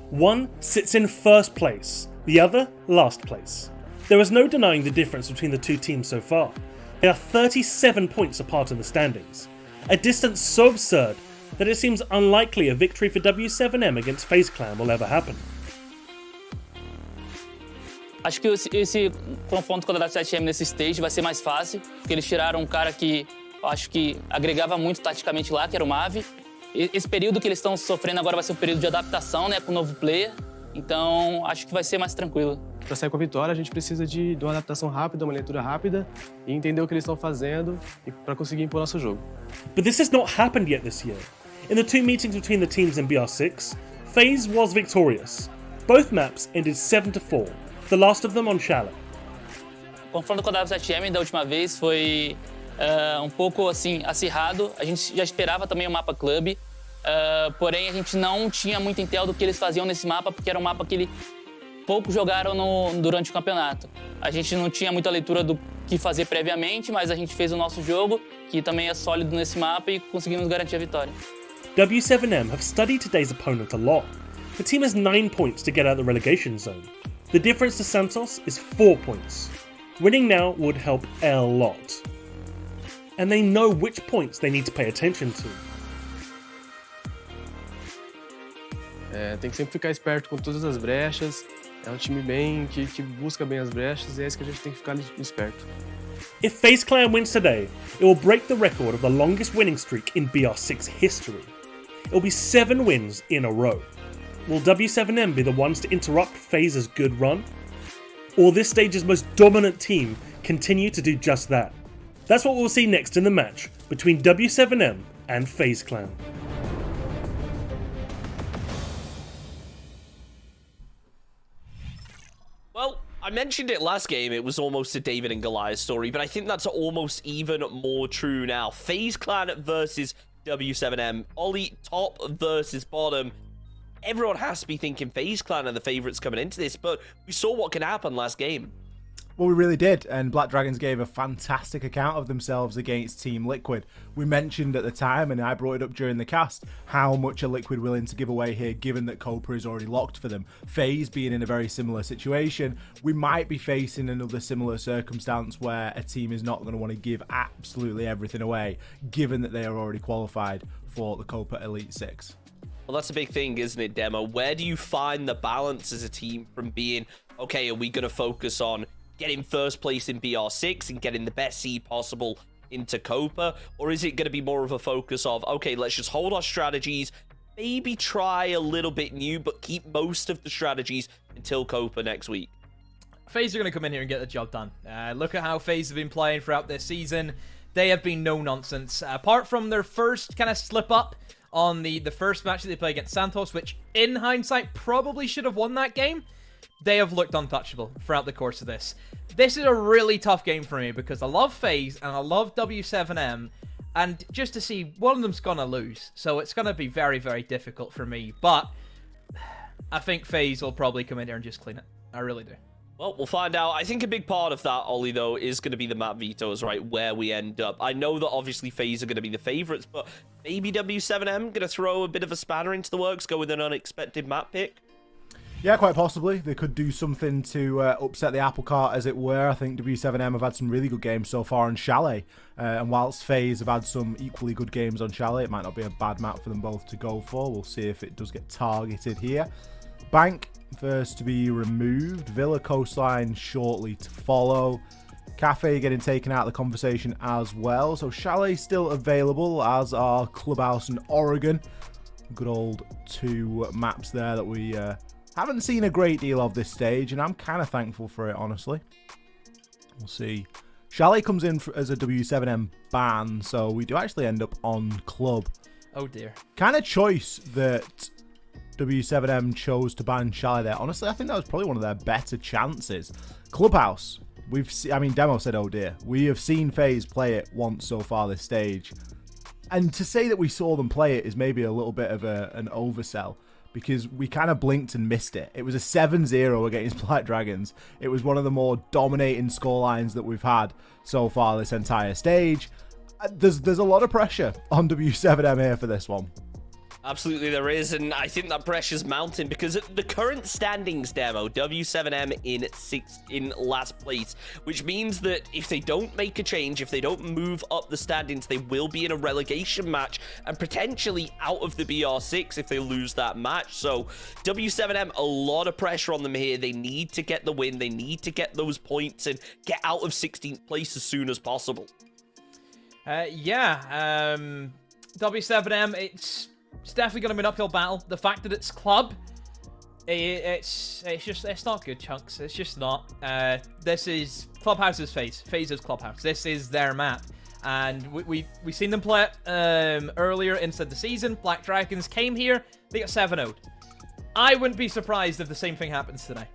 One sits in first place, the other last place. There is no denying the difference between the two teams so far. They are 37 points apart in the standings, a distance so absurd that it seems unlikely a victory for W7M against FaZe Clan will ever happen. Acho que esse confronto com a W7M nesse stage vai ser mais fácil, porque eles tiraram um cara que eu acho que agregava muito taticamente lá, que era o Mavi. Esse período que eles estão sofrendo agora vai ser um período de adaptação, né, com o novo player. Então, acho que vai ser mais tranquilo. Para sair com a vitória, a gente precisa de uma adaptação rápida, uma leitura rápida e entender o que eles estão fazendo para conseguir impor nosso jogo. But this has not happened yet this year. In the two meetings between the teams in BR6, FaZe was victorious. Both maps ended 7-4, the last of them on Chalet. O confronto com a W7M da última vez foi um pouco assim acirrado. A gente já esperava também o mapa club, porém a gente não tinha muito intel do que eles faziam nesse mapa, porque era um mapa que pouco jogaram durante o campeonato. A gente não tinha muita leitura do que fazer previamente, mas a gente fez o nosso jogo, que também é sólido nesse mapa, e conseguimos garantir a vitória. W7M have studied today's opponent a lot. The team has 9 points to get out of the relegation zone. The difference to Santos is 4 points. Winning now would help a lot. And they know which points they need to pay attention to. Tem que sempre ficar esperto com todas as brechas. É um time que busca bem as brechas, e é isso que a gente tem que ficar esperto. If FaZe Clan wins today, it will break the record of the longest winning streak in BR6 history. It will be 7 wins in a row. Will W7M be the ones to interrupt FaZe's good run? Or this stage's most dominant team continue to do just that? That's what we'll see next in the match between W7M and FaZe Clan. Well, I mentioned it last game, it was almost a David and Goliath story, but I think that's almost even more true now. FaZe Clan versus W7M, Ollie top versus bottom. Everyone has to be thinking FaZe Clan are the favourites coming into this, but we saw what can happen last game. Well, we really did, and Black Dragons gave a fantastic account of themselves against Team Liquid. We mentioned at the time, and I brought it up during the cast, how much are Liquid willing to give away here, given that Copa is already locked for them. FaZe being in a very similar situation, we might be facing another similar circumstance where a team is not going to want to give absolutely everything away, given that they are already qualified for the Copa Elite 6. Well, that's a big thing, isn't it, Demo? Where do you find the balance as a team from being, okay, are we going to focus on getting first place in BR6 and getting the best seed possible into Copa? Or is it going to be more of a focus of, okay, let's just hold our strategies, maybe try a little bit new, but keep most of the strategies until Copa next week? FaZe are going to come in here and get the job done. Look at how FaZe have been playing throughout this season. They have been no nonsense. Apart from their first kind of slip up on the first match that they played against Santos, which in hindsight probably should have won that game, they have looked untouchable throughout the course of this. This is a really tough game for me because I love FaZe and I love W7M, and just to see one of them's gonna lose, so it's gonna be very, very difficult for me. But I think FaZe will probably come in here and just clean it. I really do. Well, we'll find out. I think a big part of that, Ollie, though, is going to be the map vetoes, right, where we end up. I know that obviously FaZe are going to be the favourites, but maybe W7M going to throw a bit of a spanner into the works, go with an unexpected map pick? Yeah, quite possibly. They could do something to upset the apple cart, as it were. I think W7M have had some really good games so far on Chalet. And whilst FaZe have had some equally good games on Chalet, it might not be a bad map for them both to go for. We'll see if it does get targeted here. Bank first to be removed. Villa Coastline shortly to follow. Cafe getting taken out of the conversation as well. So Chalet still available, as are Clubhouse and Oregon. Good old 2 maps there that we haven't seen a great deal of this stage, and I'm kind of thankful for it, honestly. We'll see. Chalet comes in as a W7M ban, so we do actually end up on Club. Oh dear. Kind of choice that W7M chose to ban Chalet there. Honestly, I think that was probably one of their better chances. Clubhouse, Demo said, oh dear. We have seen FaZe play it once so far this stage. And to say that we saw them play it is maybe a little bit of an oversell, because we kind of blinked and missed it. It was a 7-0 against Black Dragons. It was one of the more dominating scorelines that we've had so far this entire stage. There's a lot of pressure on W7M here for this one. Absolutely there is, and I think that pressure's mounting because at the current standings demo, W7M in last place, which means that if they don't make a change, if they don't move up the standings, they will be in a relegation match and potentially out of the BR6 if they lose that match. So W7M, a lot of pressure on them here. They need to get the win. They need to get those points and get out of 16th place as soon as possible. W7M, it's definitely going to be an uphill battle. The fact that it's club, it's not good, Chunks. It's just not. This is Clubhouse's FaZe. FaZe's Clubhouse. This is their map. And we seen them play it earlier inside the season. Black Dragons came here. They got 7-0'd. I wouldn't be surprised if the same thing happens today.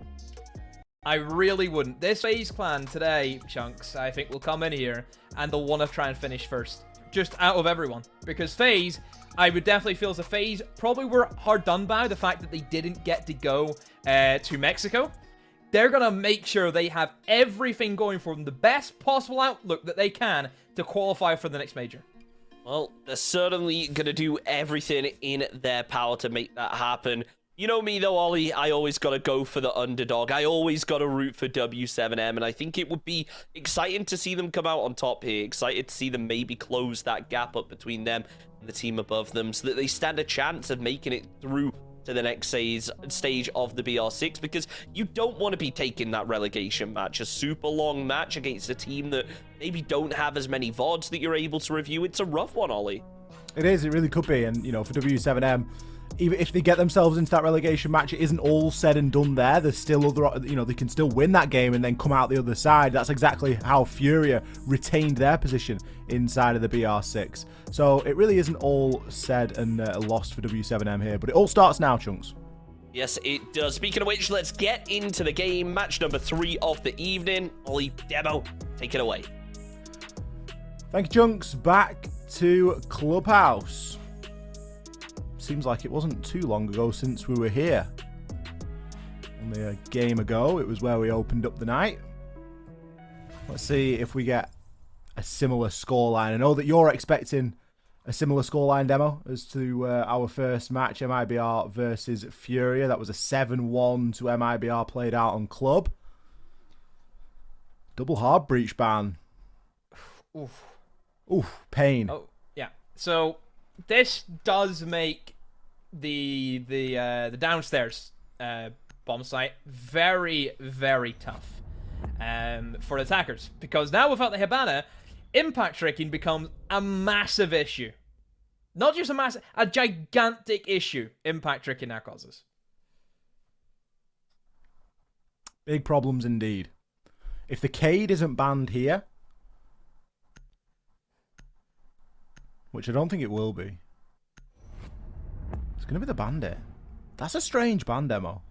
I really wouldn't. This FaZe clan today, Chunks, I think will come in here and they'll want to try and finish first. Just out of everyone. Because FaZe, I would definitely feel as a FaZe probably were hard done by the fact that they didn't get to go to Mexico. They're going to make sure they have everything going for them, the best possible outlook that they can to qualify for the next major. Well, they're certainly going to do everything in their power to make that happen. You know me though, Ollie, I always got to go for the underdog. I always got to root for W7M, and I think it would be exciting to see them come out on top here. Excited to see them maybe close that gap up between them and the team above them so that they stand a chance of making it through to the next stage of the BR6, because you don't want to be taking that relegation match, a super long match against a team that maybe don't have as many VODs that you're able to review. It's a rough one, Ollie. It is, it really could be, and, you know, for W7M, even if they get themselves into that relegation match, it isn't all said and done there. There's still other, you know, they can still win that game and then come out the other side. That's exactly how Furia retained their position inside of the BR6. So it really isn't all said and lost for W7M here, but it all starts now, Chunks. Yes, it does. Speaking of which, let's get into the game. Match number 3 of the evening. Ollie, Demo, take it away. Thank you, Chunks. Back to Clubhouse. Seems like it wasn't too long ago since we were here. Only a game ago, it was where we opened up the night. Let's see if we get a similar scoreline. I know that you're expecting a similar scoreline, Demo, as to our first match, MIBR versus Furia. That was a 7-1 to MIBR played out on Club. Double hard breach ban. Oof. Oof, pain. Oh, yeah. So this does make the downstairs bomb site very, very tough for the attackers, because now without the Hibana, impact tricking becomes a massive issue. Not just a gigantic issue. Impact tricking now causes big problems indeed. If the Cade isn't banned here, which I don't think it will be, it's going to be the Bandit. That's a strange ban, Demo.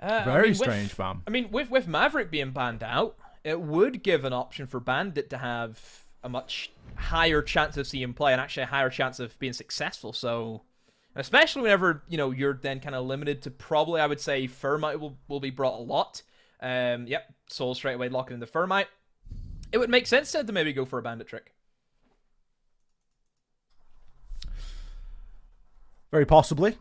Very strange ban. I mean, with Maverick being banned out, it would give an option for Bandit to have a much higher chance of seeing play and actually a higher chance of being successful. So, especially whenever, you know, you're then kind of limited to probably, I would say, Thermite will be brought a lot. Yep, Soul straight away locking in the Thermite. It would make sense to maybe go for a Bandit trick. Very possibly.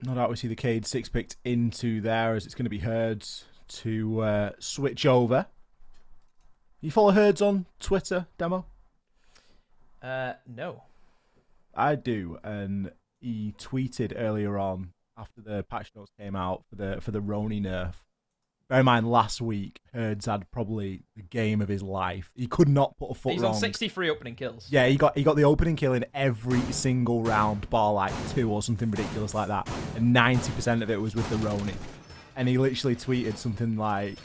No doubt we see the Cade 6 picked into there, as it's going to be Herds to switch over. You follow Herds on Twitter, Demo? No. I do, and he tweeted earlier on after the patch notes came out for the Roni nerf. Bear in mind, last week, Herds had probably the game of his life. He could not put a foot wrong. He's on 63 opening kills. Yeah, he got the opening kill in every single round, bar like 2 or something ridiculous like that. And 90% of it was with the Roni. And he literally tweeted something like,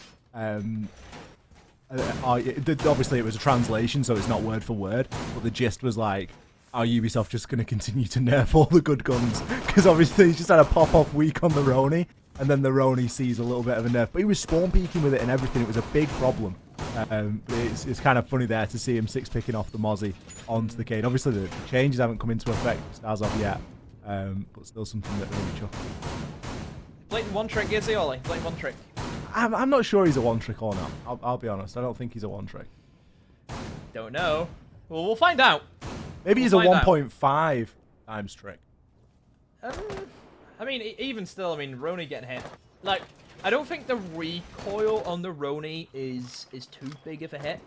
obviously it was a translation, so it's not word for word, but the gist was like, are Ubisoft just going to continue to nerf all the good guns? Because obviously he's just had a pop-off week on the Roni. And then the Roni sees a little bit of a nerf. But he was spawn peeking with it and everything. It was a big problem. It's kind of funny there to see him 6-picking off the Mozzie onto the Cade. Obviously, the changes haven't come into effect as of yet. But still something that really chuckles. Blatant one trick, is he, Ollie? Blatant one trick. I'm not sure he's a one trick or not. I'll be honest. I don't think he's a one trick. Don't know. Well, we'll find out. Maybe he's a 1.5 times trick. I mean, even still, I mean, Roni getting hit. Like, I don't think the recoil on the Roni is too big of a hit.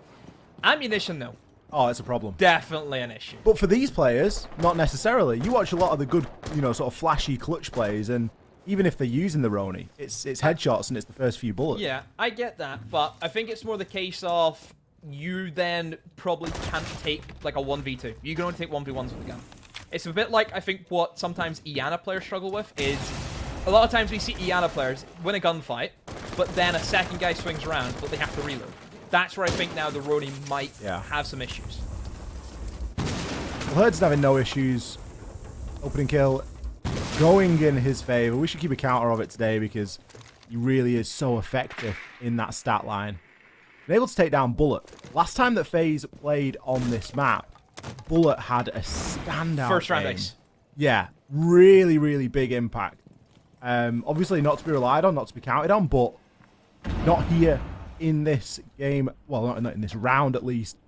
Ammunition, though. Oh, it's a problem. Definitely an issue. But for these players, not necessarily. You watch a lot of the good, you know, sort of flashy clutch plays, and even if they're using the Roni, it's headshots and it's the first few bullets. Yeah, I get that, but I think it's more the case of you then probably can't take, like, a 1v2. You can only take 1v1s with the gun. It's a bit like, I think, what sometimes Iana players struggle with is, a lot of times we see Iana players win a gunfight, but then a second guy swings around, but they have to reload. That's where I think now the Roni might have some issues. Well, Herd's having no issues. Opening kill going in his favor. We should keep a counter of it today because he really is so effective in that stat line. Been able to take down Bullet. Last time that FaZe played on this map, Bullet had a standout First round game. ace. Yeah, really, really big impact. Obviously not to be relied on, not to be counted on, but not here in this game. Well, not in this round at least.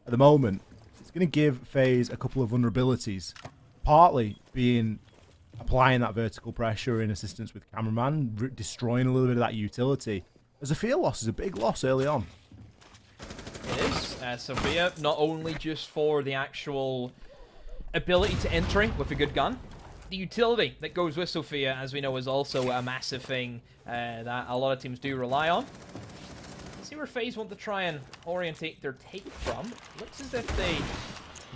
At the moment, it's going to give FaZe a couple of vulnerabilities. Partly being applying that vertical pressure in assistance with cameraman, destroying a little bit of that utility. As a field loss is a big loss early on. It is. Sophia, not only just for the actual ability to entry with a good gun, the utility that goes with Sophia, as we know, is also a massive thing that a lot of teams do rely on. Let's see where FaZe want to try and orientate their take from. Looks as if they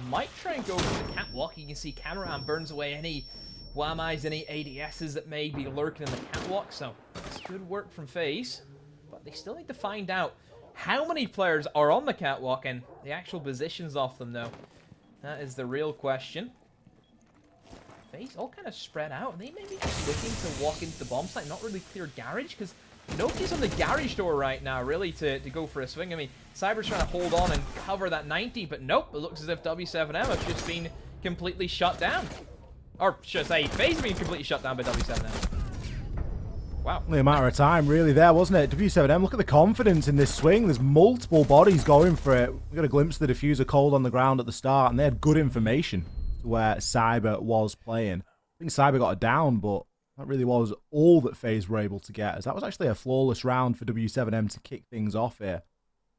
might try and go for the catwalk. You can see Cameraman burns away any Whammies, any ADSs that may be lurking in the catwalk, so it's good work from FaZe. But they still need to find out how many players are on the catwalk and the actual positions of them, though. That is the real question. FaZe all kind of spread out, and they may be just looking to walk into the bomb site, not really clear garage, because nobody's on the garage door right now, really, to go for a swing. I mean, Cyber's trying to hold on and cover that 90, but nope, it looks as if W7M have just been completely shut down. Or should I say, FaZe have been completely shut down by W7M. Wow. Only a matter of time, really, there, wasn't it? W7M, look at the confidence in this swing. There's multiple bodies going for it. We got a glimpse of the diffuser cold on the ground at the start, and they had good information to where Cyber was playing. I think Cyber got a down, but that really was all that FaZe were able to get, as that was actually a flawless round for W7M to kick things off here.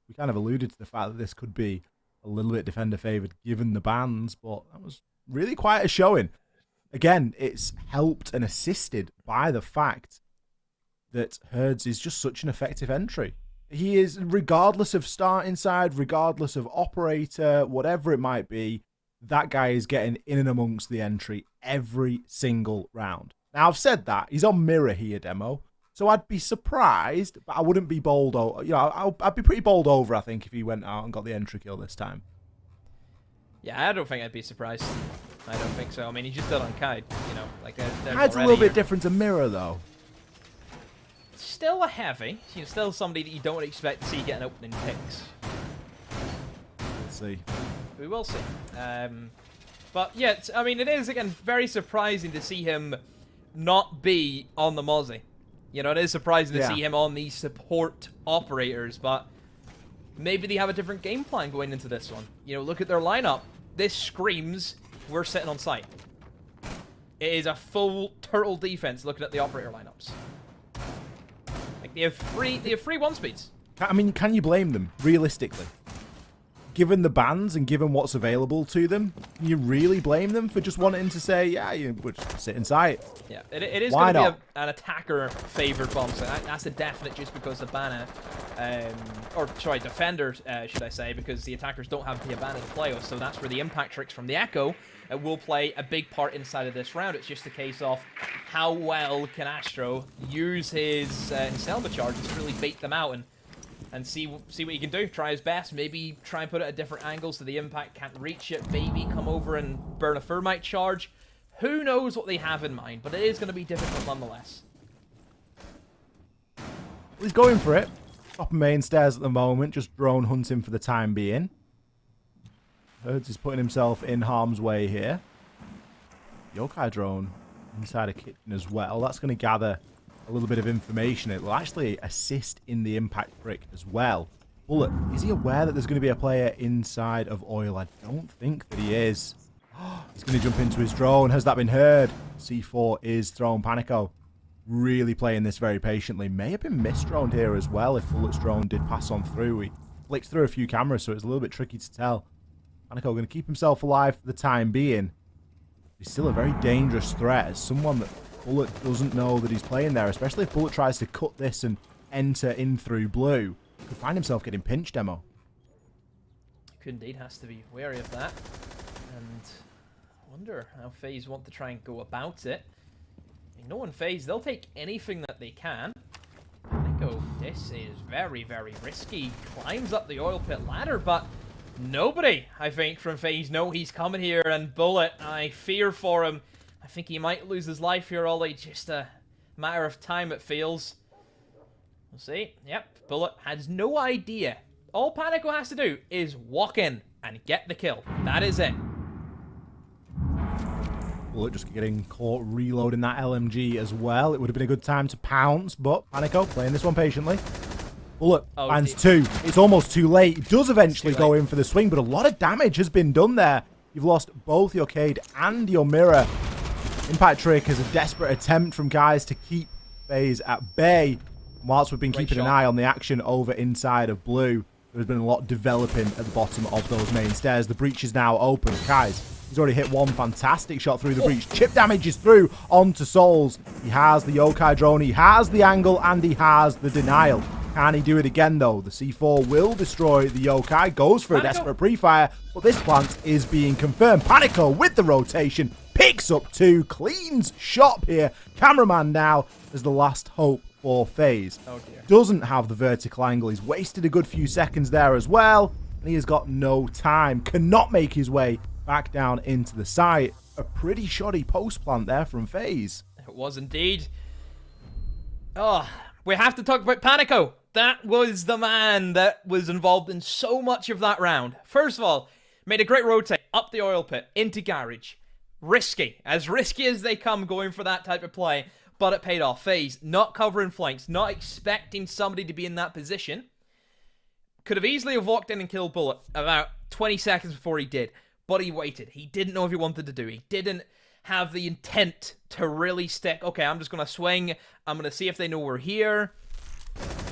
We kind of alluded to the fact that this could be a little bit defender-favoured given the bans, but that was really quite a showing. Again, it's helped and assisted by the fact that Herds is just such an effective entry. He is, regardless of starting side, regardless of operator, whatever it might be, that guy is getting in and amongst the entry every single round. Now, I've said that. He's on mirror here, Demo. So I'd be surprised, but I wouldn't be bowled over. You know, I'd be pretty bowled over, I think, if he went out and got the entry kill this time. Yeah, I don't think I'd be surprised. I don't think so. I mean, he just did on Kite, you know. Like, Kite's a little bit different to mirror, though. Still a heavy. You know, still somebody that you don't expect to see getting opening picks. Let's see. We will see. But yeah, I mean, it is, again, very surprising to see him not be on the Mozzie. You know, it is surprising to see him on these support operators, but maybe they have a different game plan going into this one. You know, look at their lineup. This screams, we're sitting on site. It is a full turtle defense looking at the operator lineups. Like, they have free one speeds. I mean, can you blame them, realistically? Given the bans and given what's available to them, can you really blame them for just wanting to say, yeah, you would sit in sight? Yeah, it is going to be an attacker-favored bomb, so that's a definite just because the banner, or sorry, defender, should I say, because the attackers don't have the banner to play with, so that's where the impact tricks from the Echo will play a big part inside of this round. It's just a case of how well can Astro use his Selma charges to really bait them out and see what he can do. Try his best. Maybe try and put it at different angles so the impact can't reach it. Maybe come over and burn a Thermite charge. Who knows what they have in mind, but it is going to be difficult nonetheless. He's going for it. Top of main stairs at the moment, just drone hunting for the time being. Herds is putting himself in harm's way here. Yokai drone inside a kitchen as well. That's going to gather a little bit of information. It will actually assist in the impact brick as well. Bullet, is he aware that there's going to be a player inside of Oil? I don't think that he is. He's going to jump into his drone. Has that been heard? C4 is thrown. Panico really playing this very patiently. May have been misdroned here as well if Bullet's drone did pass on through. He flicked through a few cameras, so it's a little bit tricky to tell. Panico going to keep himself alive for the time being. He's still a very dangerous threat as someone that Bullet doesn't know that he's playing there, especially if Bullet tries to cut this and enter in through blue. Could find himself getting pinched, Demo. Could indeed, has to be wary of that. And I wonder how FaZe want to try and go about it. Knowing FaZe, they'll take anything that they can. Panico, this is very, very risky. Climbs up the oil pit ladder, but nobody, I think, from FaZe know he's coming here. And Bullet, I fear for him. I think he might lose his life here, Ollie. Just a matter of time, it feels. We'll see. Yep, Bullet has no idea. All Panico has to do is walk in and get the kill. That is it. Bullet just getting caught reloading that LMG as well. It would have been a good time to pounce, but Panico playing this one patiently. Bullet finds two. It's almost too late. He does eventually go in for the swing, but a lot of damage has been done there. You've lost both your Cade and your Mirror. Impact Trick is a desperate attempt from guys to keep FaZe at bay. Whilst we've been keeping an eye on the action over inside of blue, there's been a lot developing at the bottom of those main stairs. The breach is now open. Guys, he's already hit one fantastic shot through the breach. Chip damage is through onto Souls. He has the Yokai drone, he has the angle, and he has the denial. Can he do it again, though? The C4 will destroy the Yokai. Goes for a desperate pre-fire, but this plant is being confirmed. Panico with the rotation. Picks up two. Cleans shop here. Cameraman now is the last hope for FaZe. Oh dear. Doesn't have the vertical angle. He's wasted a good few seconds there as well. And he has got no time. Cannot make his way back down into the site. A pretty shoddy post plant there from FaZe. It was indeed. Oh, we have to talk about Panico. That was the man that was involved in so much of that round. First of all, made a great rotate up the oil pit into garage. Risky as they come going for that type of play, but it paid off. FaZe not covering flanks, not expecting somebody to be in that position. Could have easily have walked in and killed Bullet about 20 seconds before he did, but he waited. He didn't know if he wanted to do. He didn't have the intent to really stick. Okay, I'm just going to swing. I'm going to see if they know we're here.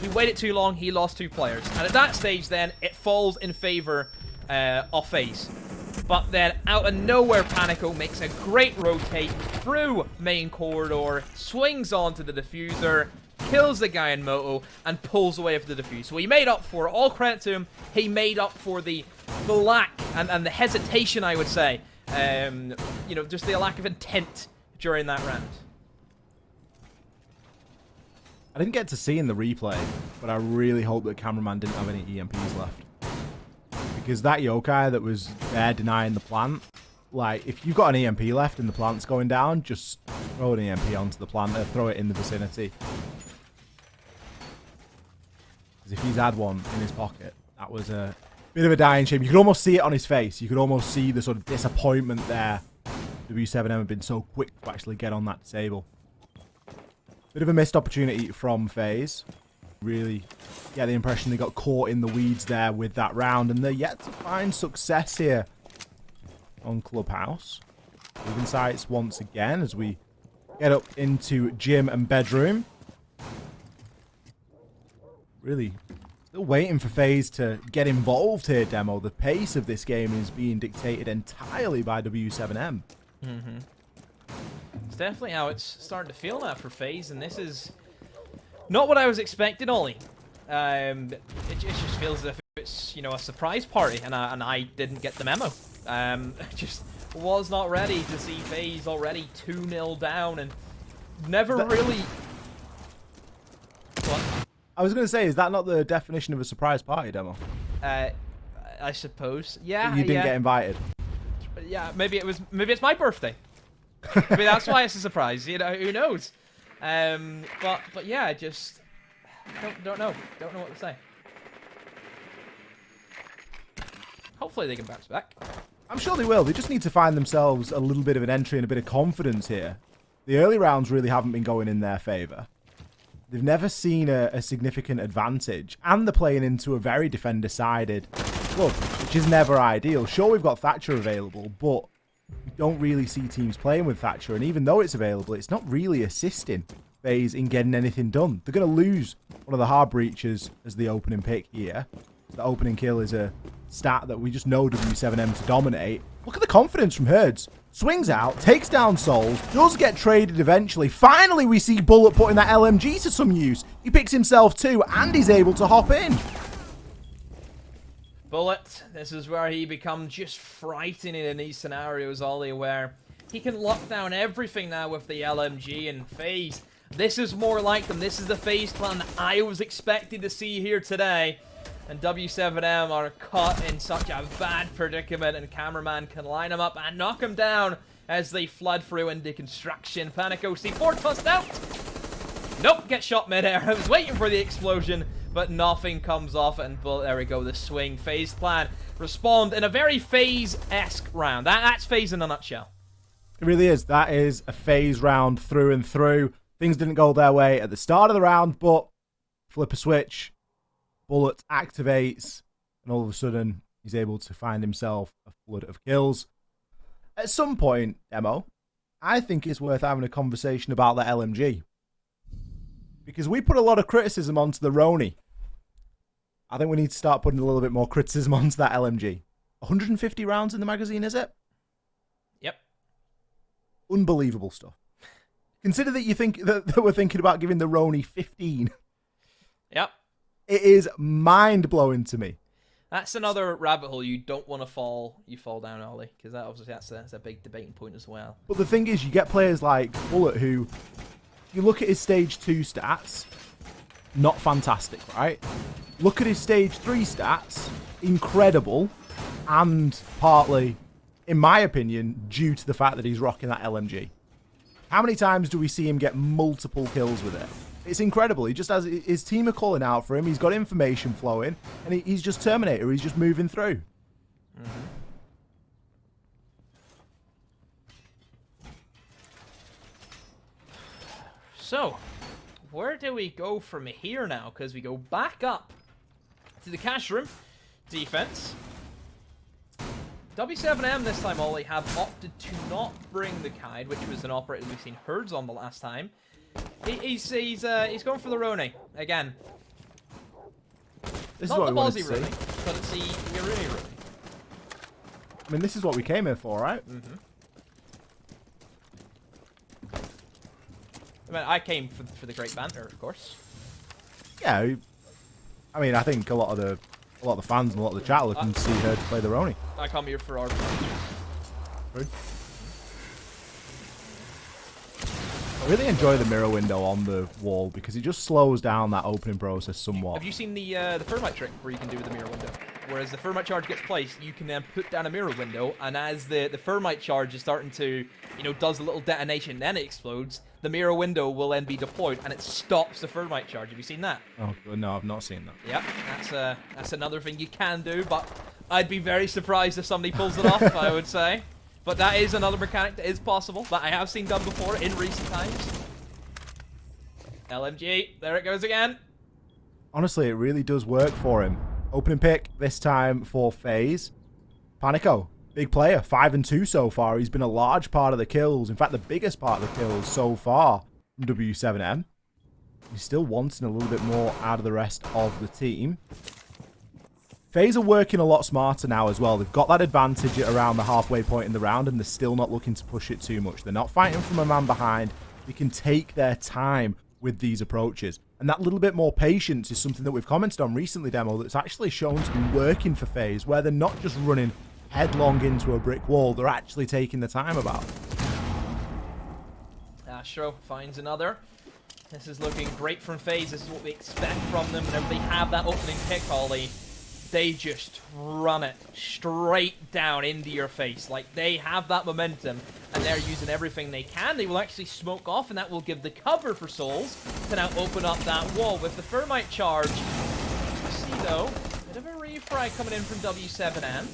He waited too long. He lost two players. And at that stage, then, it falls in favor of FaZe. But then, out of nowhere, Panico makes a great rotate through main corridor, swings onto the diffuser, kills the guy in Moto, and pulls away for the defuse. So he made up for it. All credit to him. He made up for the lack and the hesitation, I would say. You know, just the lack of intent during that round. I didn't get to see in the replay, but I really hope that cameraman didn't have any EMPs left. Because that Yokai that was there denying the plant, like, if you've got an EMP left and the plant's going down, just throw an EMP onto the plant, throw it in the vicinity. Because if he's had one in his pocket, that was a bit of a dying shame. You could almost see it on his face. You could almost see the sort of disappointment there. W7M have been so quick to actually get on that disable. Bit of a missed opportunity from FaZe. Really get the impression they got caught in the weeds there with that round, and they're yet to find success here on Clubhouse. Moving sights once again as we get up into gym and bedroom. Really still waiting for FaZe to get involved here, Demo. The pace of this game is being dictated entirely by W7M. Mm-hmm. It's definitely how it's starting to feel now for FaZe, and this is not what I was expecting, Ollie. It just feels as if it's, you know, a surprise party, and I didn't get the memo. I just was not ready to see FaZe already 2-0 down, and never really... What? I was going to say, is that not the definition of a surprise party, Demo? I suppose. Yeah, you didn't get invited. Yeah, maybe it's my birthday. Maybe that's why it's a surprise. You know, who knows? But yeah, I just don't know what to say. Hopefully they can bounce back. I'm sure they will. They just need to find themselves a little bit of an entry and a bit of confidence here. The early rounds really haven't been going in their favor. They've never seen a significant advantage, and they're playing into a very defender-sided club, which is never ideal. Sure, we've got Thatcher available, but we don't really see teams playing with Thatcher, and even though it's available, it's not really assisting FaZe in getting anything done. They're going to lose one of the hard breaches as the opening pick here. The opening kill is a stat that we just know W7M to dominate. Look at the confidence from Herds. Swings out, takes down Souls, does get traded eventually. Finally, we see Bullet putting that LMG to some use. He picks himself too, and he's able to hop in. Bullet, this is where he becomes just frightening in these scenarios, Ollie, where he can lock down everything now with the LMG and FaZe. This is more like them. This is the FaZe clan that I was expecting to see here today. And W7M are caught in such a bad predicament, and Cameraman can line them up and knock them down as they flood through into construction. Panico C4 tossed out. Nope, get shot midair. I was waiting for the explosion, but nothing comes off it. And there we go, the swing. FaZe clan respond in a very FaZe-esque round. That's FaZe in a nutshell. It really is. That is a FaZe round through and through. Things didn't go their way at the start of the round, but flip a switch. Bullet activates, and all of a sudden, he's able to find himself a flood of kills. At some point, Demo, I think it's worth having a conversation about the LMG. Because we put a lot of criticism onto the Roni. I think we need to start putting a little bit more criticism onto that LMG. 150 rounds in the magazine, is it? Yep. Unbelievable stuff. Consider that you think that we're thinking about giving the Roni 15. Yep. It is mind-blowing to me. That's another rabbit hole you don't want to fall down, Ollie, because that obviously that's a big debating point as well. But the thing is, you get players like Bullet who, you look at his stage 2 stats, not fantastic, right? Look at his stage 3 stats, incredible, and partly, in my opinion, due to the fact that he's rocking that LMG. How many times do we see him get multiple kills with it? It's incredible. He just has, his team are calling out for him. He's got information flowing, and he's just Terminator. He's just moving through. So, where do we go from here now? Because we go back up to the cash room. Defense. W7M this time, Ollie, have opted to not bring the Kide, which was an operator we've seen Herds on the last time. He's going for the Roni again. This Not is what the we wanted ballsy to see. Roni, but it's the Irumi Roni. I mean, this is what we came here for, right? I mean, I came for the great banter, of course. Yeah. I mean, I think a lot of the fans and a lot of the chat are looking to see her to play the Roni. I come here for our. True. I really enjoy the mirror window on the wall because it just slows down that opening process somewhat. Have you seen the thermite trick where you can do with the mirror window? Whereas the thermite charge gets placed, you can then put down a mirror window, and as the thermite charge is starting to, does a little detonation, then it explodes, the mirror window will then be deployed, and it stops the thermite charge. Have you seen that? Oh, no, I've not seen that. Yep, that's another thing you can do, but I'd be very surprised if somebody pulls it off, I would say. But that is another mechanic that is possible, that I have seen done before in recent times. LMG, there it goes again. Honestly, it really does work for him. Opening pick this time for FaZe. Panico, big player, 5 and 2 so far. He's been a large part of the kills. In fact, the biggest part of the kills so far from W7M. He's still wanting a little bit more out of the rest of the team. FaZe are working a lot smarter now as well. They've got that advantage at around the halfway point in the round, and they're still not looking to push it too much. They're not fighting from a man behind. They can take their time with these approaches. And that little bit more patience is something that we've commented on recently, Demo, that's actually shown to be working for FaZe, where they're not just running headlong into a brick wall. They're actually taking the time about it. Astro finds another. This is looking great from FaZe. This is what we expect from them. Whenever they have that opening pick, Ollie, they just run it straight down into your face. Like, they have that momentum, and they're using everything they can. They will actually smoke off, and that will give the cover for Souls to now open up that wall with the thermite charge. You see, though, a bit of a refry coming in from W7M.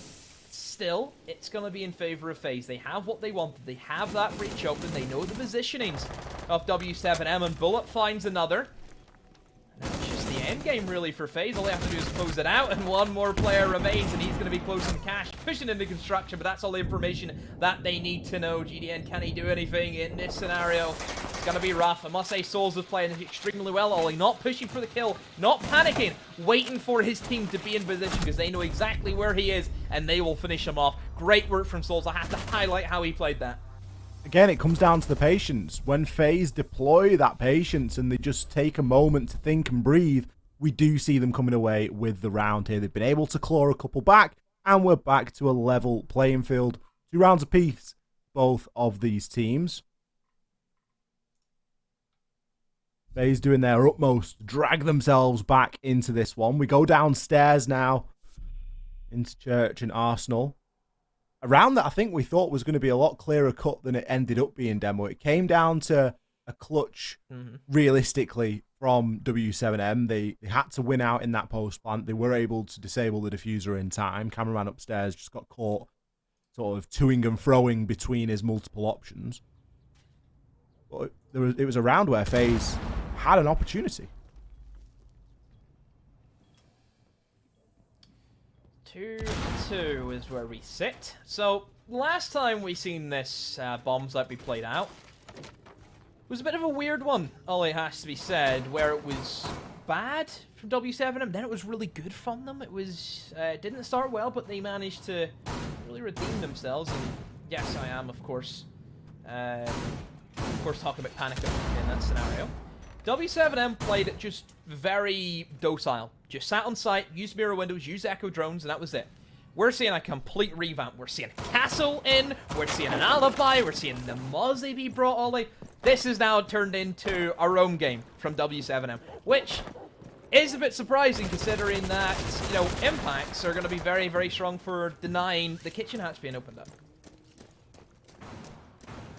Still, it's going to be in favor of FaZe. They have what they wanted. They have that reach open. They know the positionings of W7M, and Bullet finds another. end game, really, for FaZe. All they have to do is close it out, and one more player remains, and he's going to be closing cash, pushing into construction, but that's all the information that they need to know. GDN, can he do anything in this scenario? It's going to be rough. I must say, Souls is playing extremely well, Ollie. Not pushing for the kill, not panicking, waiting for his team to be in position, because they know exactly where he is, and they will finish him off. Great work from Souls. I have to highlight how he played that. Again, it comes down to the patience. When FaZe deploy that patience and they just take a moment to think and breathe, we do see them coming away with the round here. They've been able to claw a couple back, and we're back to a level playing field. 2 rounds apiece, both of these teams. FaZe doing their utmost to drag themselves back into this one. We go downstairs now into Church and Arsenal. A round that I think we thought was going to be a lot clearer cut than it ended up being, Demo. It came down to a clutch, realistically, from W7M. They had to win out in that post plant. They were able to disable the diffuser in time. Cameraman upstairs just got caught sort of toing and froing between his multiple options. But it was a round where FaZe had an opportunity. 2-2 is where we sit. So, last time we seen this bombs that we played out, it was a bit of a weird one, all it has to be said, where it was bad from W7M, then it was really good from them. It was, didn't start well, but they managed to really redeem themselves, and yes, I am, of course talking about panic in that scenario. W7M played it just very docile. Just sat on site, used mirror windows, used echo drones, and that was it. We're seeing a complete revamp. We're seeing Castle in, we're seeing an Alibi, we're seeing the Mozzie be brought all the way. This is now turned into a roam game from W7M, which is a bit surprising considering that, you know, impacts are going to be very, very strong for denying the kitchen hatch being opened up.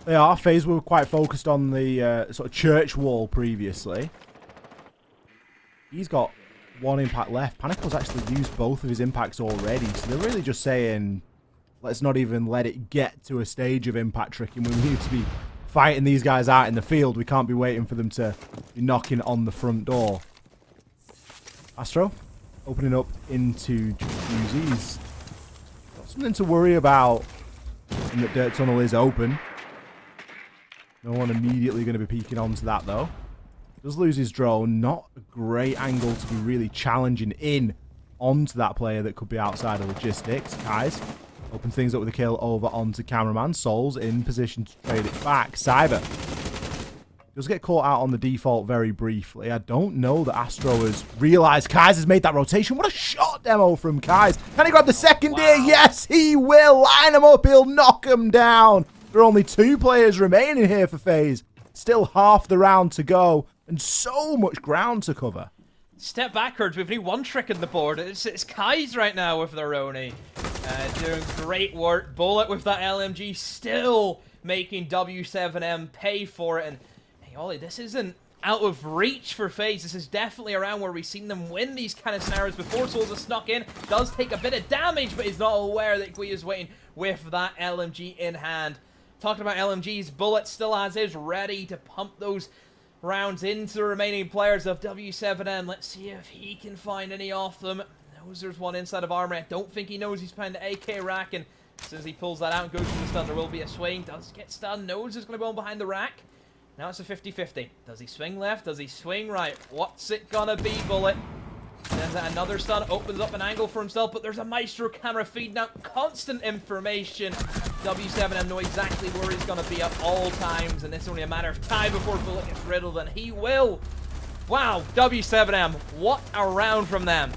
They are. FaZe were quite focused on the sort of church wall previously. He's got 1 impact left. Panicle's actually used both of his impacts already, so they're really just saying, let's not even let it get to a stage of impact tricking when we need to be fighting these guys out in the field. We can't be waiting for them to be knocking on the front door. Astro opening up into Jacuzzi. He's got something to worry about in that Dirt Tunnel is open. No one immediately going to be peeking onto that, though. Does lose his drone. Not a great angle to be really challenging in onto that player that could be outside of logistics. Guys, open things up with a kill over onto Cameraman. Souls in position to trade it back. Cyber does get caught out on the default very briefly. I don't know that Astro has realized Kai's has made that rotation. What a shot demo from Kai's. Can he grab the second here? Yes, he will. Line him up. He'll knock him down. There are only 2 players remaining here for FaZe. Still half the round to go, and so much ground to cover. Step backwards. We've only 1 trick in the board. It's Kai's right now with the Roni. Doing great work. Bullet with that LMG still making W7M pay for it. And, hey, Ollie, this isn't out of reach for FaZe. This is definitely around where we've seen them win these kind of scenarios before. Souls has snuck in. Does take a bit of damage, but is not aware that Gui is waiting with that LMG in hand. Talking about LMGs, Bullet still has his ready to pump those rounds into the remaining players of W7M. Let's see if he can find any off them. Knows there's one inside of armor. I don't think he knows he's behind the AK rack, and as soon as he pulls that out and goes for the stun, there will be a swing. Does get stunned. Knows he's going to go behind the rack. Now it's a 50-50. Does he swing left? Does he swing right? What's it gonna be, Bullet? There's another stun, opens up an angle for himself, but there's a Maestro camera feeding out constant information. W7M know exactly where he's going to be at all times, and it's only a matter of time before Bullet gets riddled, and he will. Wow, W7M, what a round from them.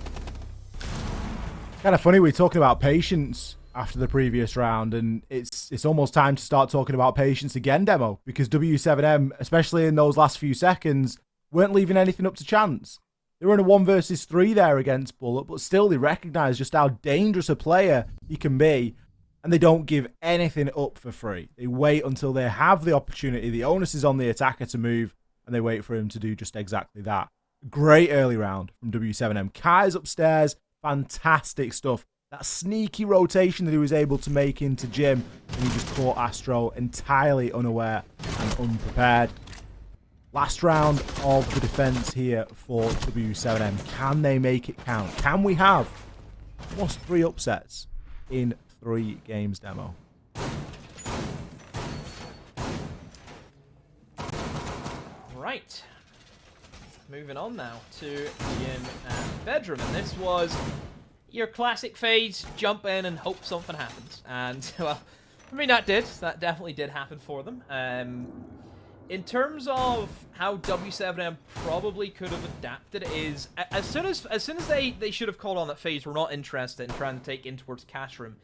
Kind of funny, we're talking about patience after the previous round, and it's almost time to start talking about patience again, Demo, because W7M, especially in those last few seconds, weren't leaving anything up to chance. They were in a 1 versus 3 there against Bullet, but still they recognise just how dangerous a player he can be, and they don't give anything up for free. They wait until they have the opportunity. The onus is on the attacker to move, and they wait for him to do just exactly that. Great early round from W7M. Kai's upstairs, fantastic stuff. That sneaky rotation that he was able to make into Jim, and he just caught Astro entirely unaware and unprepared. Last round of the defense here for W7M. Can they make it count? Can we have almost 3 upsets in 3 games, Demo? Right. Moving on now to Gym and Bedroom. And this was your classic FaZe, jump in and hope something happens. And, well, I mean, that definitely did happen for them. In terms of how W7M probably could have adapted is, as soon as they should have called on that FaZe were not interested in trying to take in towards Cash Room,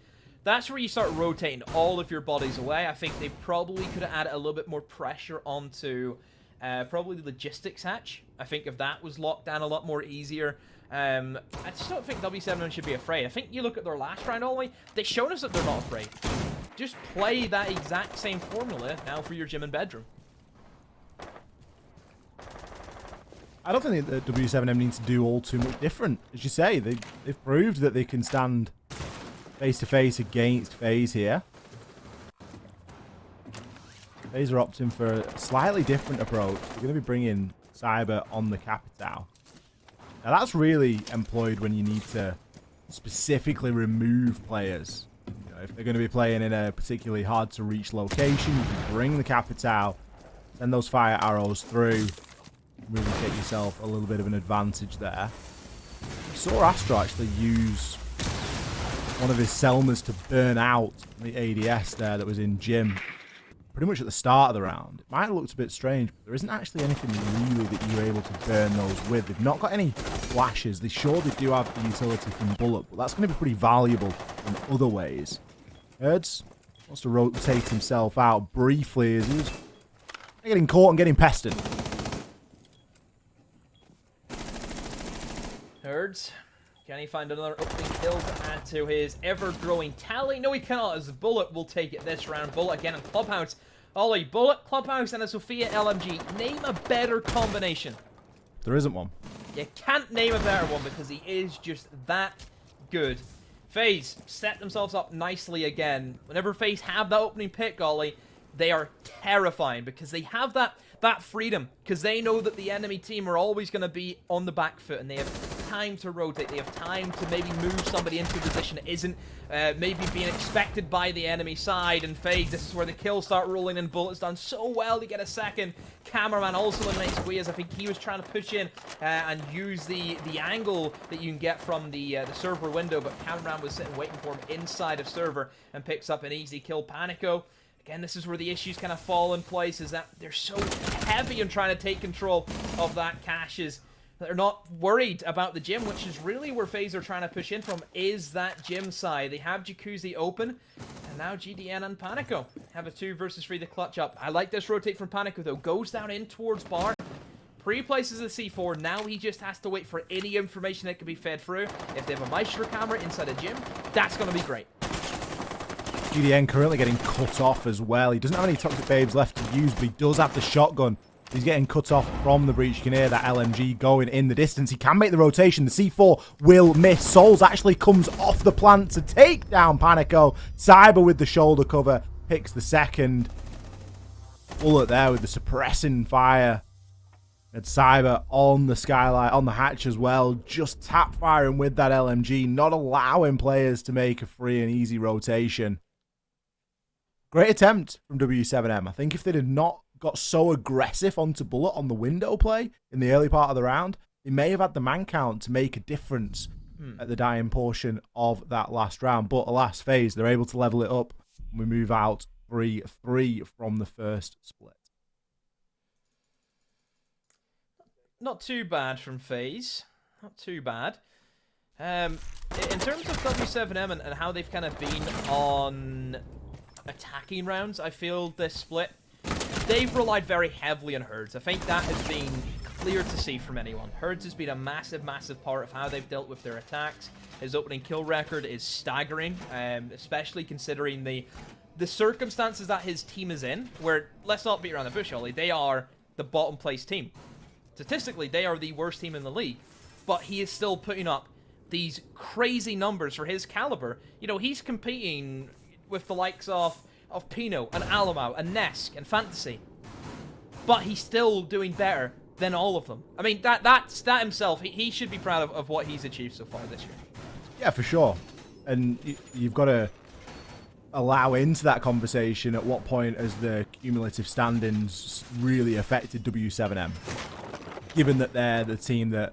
that's where you start rotating all of your bodies away. I think they probably could have added a little bit more pressure onto probably the logistics hatch. I think if that was locked down a lot more easier, I just don't think W7M should be afraid. I think you look at their last round only, they've shown us that they're not afraid. Just play that exact same formula now for your Gym and Bedroom. I don't think that W7M needs to do all too much different. As you say, they've proved that they can stand face-to-face against FaZe here. FaZe are opting for a slightly different approach. They're going to be bringing Cyber on the Capitao. Now that's really employed when you need to specifically remove players. You know, if they're going to be playing in a particularly hard-to-reach location, you can bring the Capitao, send those fire arrows through, really get yourself a little bit of an advantage there. We saw Astro actually use one of his Selmas to burn out the ADS there that was in Gym pretty much at the start of the round. It might have looked a bit strange, but there isn't actually anything really that you're able to burn those with. They've not got any flashes. They surely do have the utility from Bullet, but that's going to be pretty valuable in other ways. Herds wants to rotate himself out briefly as he's getting caught and getting pestered. Herds, can he find another opening kill to add to his ever-growing tally? No, he cannot, as Bullet will take it this round. Bullet again in Clubhouse. Ollie, Bullet, Clubhouse, and a Sophia LMG. Name a better combination. There isn't one. You can't name a better one because he is just that good. FaZe set themselves up nicely again. Whenever FaZe have that opening pick, Ollie, they are terrifying because they have that freedom, because they know that the enemy team are always going to be on the back foot and they have time to rotate. They have time to maybe move somebody into a position that isn't maybe being expected by the enemy side. And FaZe, this is where the kills start rolling in. Bullet's done so well to get a second. Cameraman also eliminates Squeeze. I think he was trying to push in and use the angle that you can get from the server window, but Cameraman was sitting waiting for him inside of server and picks up an easy kill. Panico, again, this is where the issues kind of fall in place, is that they're so heavy in trying to take control of that caches. They're not worried about the Gym, which is really where FaZe are trying to push in from, is that Gym side. They have Jacuzzi open, and now GDN and Panico have a 2 versus 3 to clutch up. I like this rotate from Panico, though. Goes down in towards Bar. Pre-places the C4. Now he just has to wait for any information that can be fed through. If they have a Maestro camera inside a Gym, that's going to be great. GDN currently getting cut off as well. He doesn't have any Toxic Babes left to use, but he does have the shotgun. He's getting cut off from the breach. You can hear that LMG going in the distance. He can make the rotation. The C4 will miss. Souls actually comes off the plant to take down Panico. Cyber with the shoulder cover picks the second. Bullet there with the suppressing fire. And Cyber on the skylight, on the hatch as well. Just tap firing with that LMG, not allowing players to make a free and easy rotation. Great attempt from W7M. I think if they had not got so aggressive onto Bullet on the window play in the early part of the round, they may have had the man count to make a difference at the dying portion of that last round. But alas, FaZe, they're able to level it up. And we move out 3-3 from the first split. Not too bad from FaZe. Not too bad. In terms of W7M and how they've kind of been on attacking rounds, I feel this split, they've relied very heavily on Herds. I think that has been clear to see from anyone. Herds has been a massive, massive part of how they've dealt with their attacks. His opening kill record is staggering, especially considering the circumstances that his team is in, where, let's not beat around the bush, Ollie, they are the bottom place team. Statistically, they are the worst team in the league, but he is still putting up these crazy numbers for his caliber. You know, he's competing with the likes of Pino and Alamo and Nesk and Fantasy. but he's still doing better than all of them. I mean, that himself, he should be proud of what he's achieved so far this year. Yeah, for sure. And you've got to allow into that conversation at what point has the cumulative standings really affected W7M. Given that they're the team that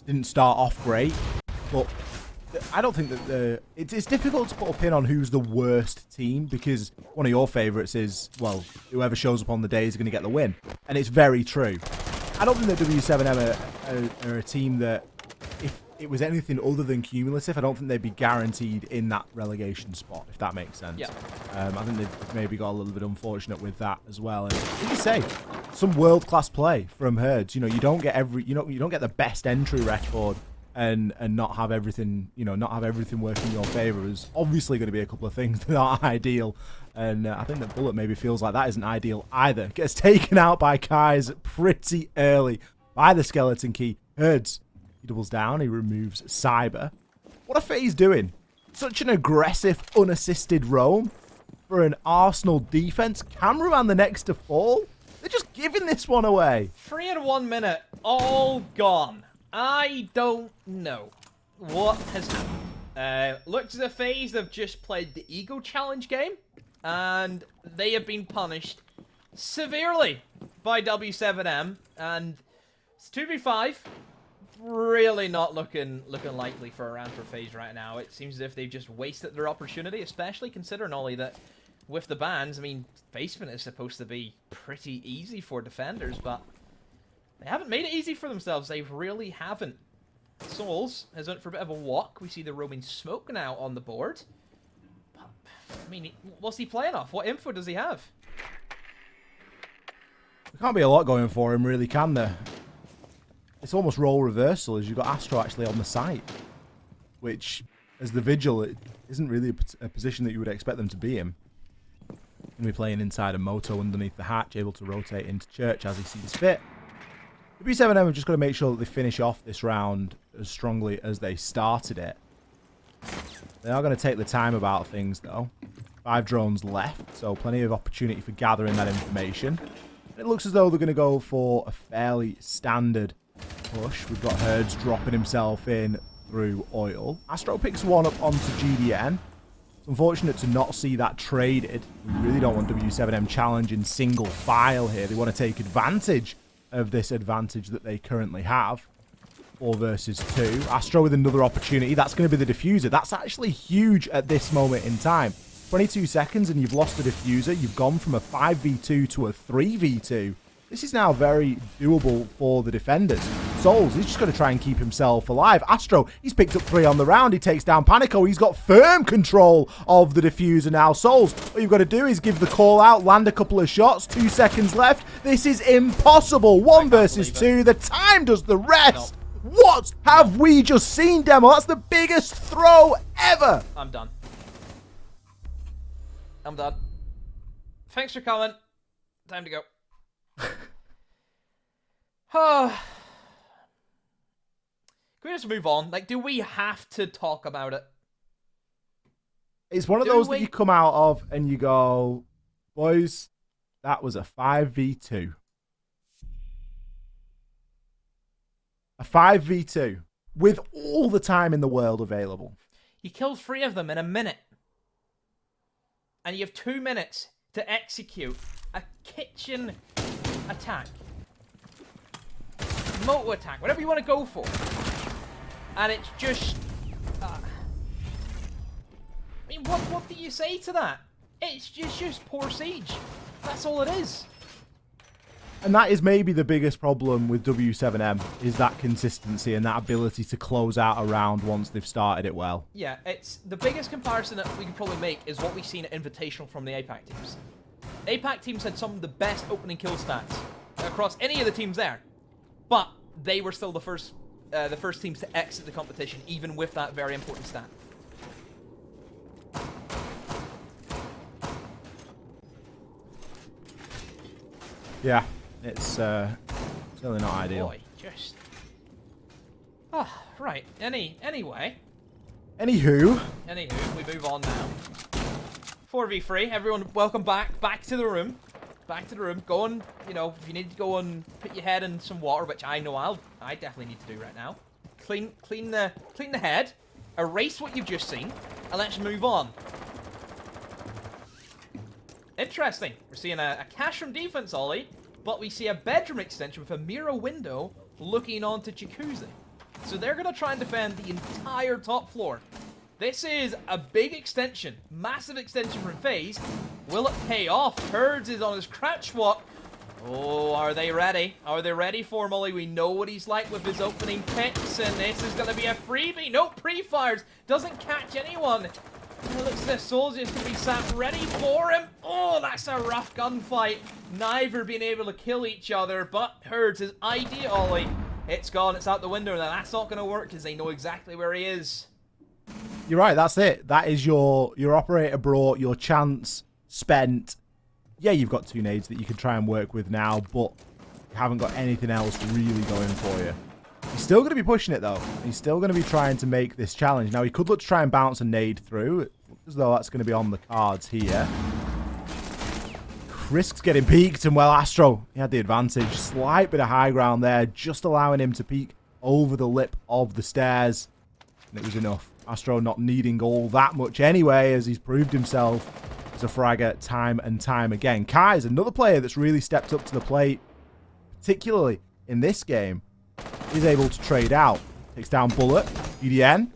didn't start off great, but I don't think that it's difficult to put a pin on who's the worst team, because one of your favourites is, well, whoever shows up on the day is going to get the win. And it's very true. I don't think that W7M are a team that, if it was anything other than cumulative, I don't think they'd be guaranteed in that relegation spot, if that makes sense. Yeah. I think they've maybe got a little bit unfortunate with that as well. And as you say, some world-class play from Herds. You know, you don't get the best entry record and not have everything, not have everything work in your favor. There's obviously going to be a couple of things that aren't ideal, and I think that Bullet maybe feels like that isn't ideal either. Gets taken out by Kais pretty early by the Skeleton Key. Herds, he doubles down, he removes Cyber. What are FaZe doing? Such an aggressive, unassisted roam for an Arsenal defense. Cameraman the next to fall. They're just giving this one away. 3 in 1 minute, all gone. I don't know what has happened. Looks as if FaZe have just played the Ego Challenge game, and they have been punished severely by W7M, and it's 2v5. Really not looking likely for a round for FaZe right now. It seems as if they've just wasted their opportunity, especially considering, Ollie, that with the bans, I mean, basement is supposed to be pretty easy for defenders, but they haven't made it easy for themselves. They really haven't. Souls has went for a bit of a walk. We see the roaming smoke now on the board. But, I mean, what's he playing off? What info does he have? There can't be a lot going for him, really, can there? It's almost role reversal, as you've got Astro actually on the site, which, as the Vigil, it isn't really a position that you would expect them to be in. Going to be playing inside a Moto underneath the hatch, able to rotate into Church as he sees fit. W7M have just got to make sure that they finish off this round as strongly as they started it. They are going to take the time about things, though. 5 drones left, so plenty of opportunity for gathering that information. It looks as though they're going to go for a fairly standard push. We've got Herds dropping himself in through Oil. Astro picks one up onto GDN. It's unfortunate to not see that traded. We really don't want W7M challenging single file here. They want to take advantage of this advantage that they currently have. 4 versus 2. Astro with another opportunity. That's going to be the diffuser. That's actually huge at this moment in time. 22 seconds and you've lost the diffuser. You've gone from a 5v2 to a 3v2. This is now very doable for the defenders. Souls, he's just going to try and keep himself alive. Astro, he's picked up 3 on the round. He takes down Panico. He's got firm control of the diffuser now. Souls, what you've got to do is give the call out, land a couple of shots. 2 seconds left. This is impossible. 1 versus 2. The time does the rest. Nope. What have we just seen, Demo? That's the biggest throw ever. I'm done. I'm done. Thanks for coming. Time to go. Can we just move on? Like, do we have to talk about it? It's one of those that you come out of and you go, boys, that was a 5v2. A 5v2 with all the time in the world available. You killed 3 of them in a minute. And you have 2 minutes to execute a kitchen attack. Moto attack, whatever you want to go for. And it's just... I mean, what do you say to that? It's just poor siege. That's all it is. And that is maybe the biggest problem with W7M, is that consistency and that ability to close out a round once they've started it well. Yeah, it's the biggest comparison that we can probably make is what we've seen at Invitational from the APAC teams. APAC teams had some of the best opening kill stats across any of the teams there, but they were still the first teams to exit the competition, even with that very important stat. Yeah, it's certainly not ideal. Boy, just... Ah, right. Anyway. Anywho, we move on now. 4v3. Everyone, welcome back to the room. back to the room. Go and, you know, if you need to go and put your head in some water, which I know I definitely need to do right now. Clean the head, erase what you've just seen, and let's move on. Interesting. We're seeing a cache from defense, Ollie, but we see a bedroom extension with a mirror window looking onto Jacuzzi. So they're going to try and defend the entire top floor. This is a big extension, massive extension from FaZe. Will it pay off? Herds is on his crouch walk. Oh, are they ready? Are they ready for him, Ollie? We know what he's like with his opening picks, and this is going to be a freebie. No pre-fires. Doesn't catch anyone. It looks like Souls is going to be sat ready for him. Oh, that's a rough gunfight. Neither being able to kill each other, but Herds is idea, Ollie. It's gone. It's out the window. Now, that's not going to work because they know exactly where he is. You're right, that's it. That is your operator brought, your chance spent. Yeah, you've got 2 nades that you can try and work with now, but you haven't got anything else really going for you. He's still going to be pushing it, though. He's still going to be trying to make this challenge. Now, he could look to try and bounce a nade through. It looks as though that's going to be on the cards here. Risk's getting peeked, and well, Astro, he had the advantage. Slight bit of high ground there, just allowing him to peek over the lip of the stairs. And it was enough. Astro not needing all that much anyway, as he's proved himself as a fragger time and time again. Kai is another player that's really stepped up to the plate, particularly in this game. He's able to trade out. Takes down Bullet. UDN.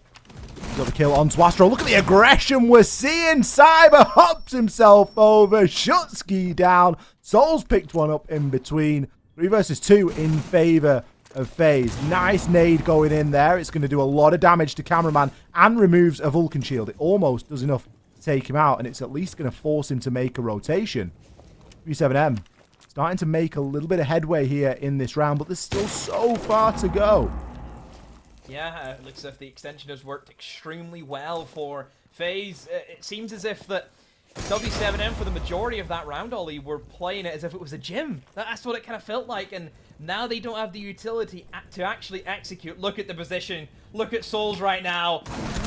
He's got the kill onto Astro. Look at the aggression we're seeing. Cyber hops himself over. Shutski down. Souls picked one up in between. 3 versus 2 in favor of FaZe. Nice nade going in there. It's going to do a lot of damage to Cameraman and removes a Vulcan shield. It almost does enough to take him out, and it's at least going to force him to make a rotation. W7M starting to make a little bit of headway here in this round, but there's still so far to go. Yeah, it looks as if the extension has worked extremely well for FaZe. It seems as if that W7M, for the majority of that round, Ollie, were playing it as if it was a gym. That's what it kind of felt like, and now they don't have the utility to actually execute. Look at the position. Look at Souls right now.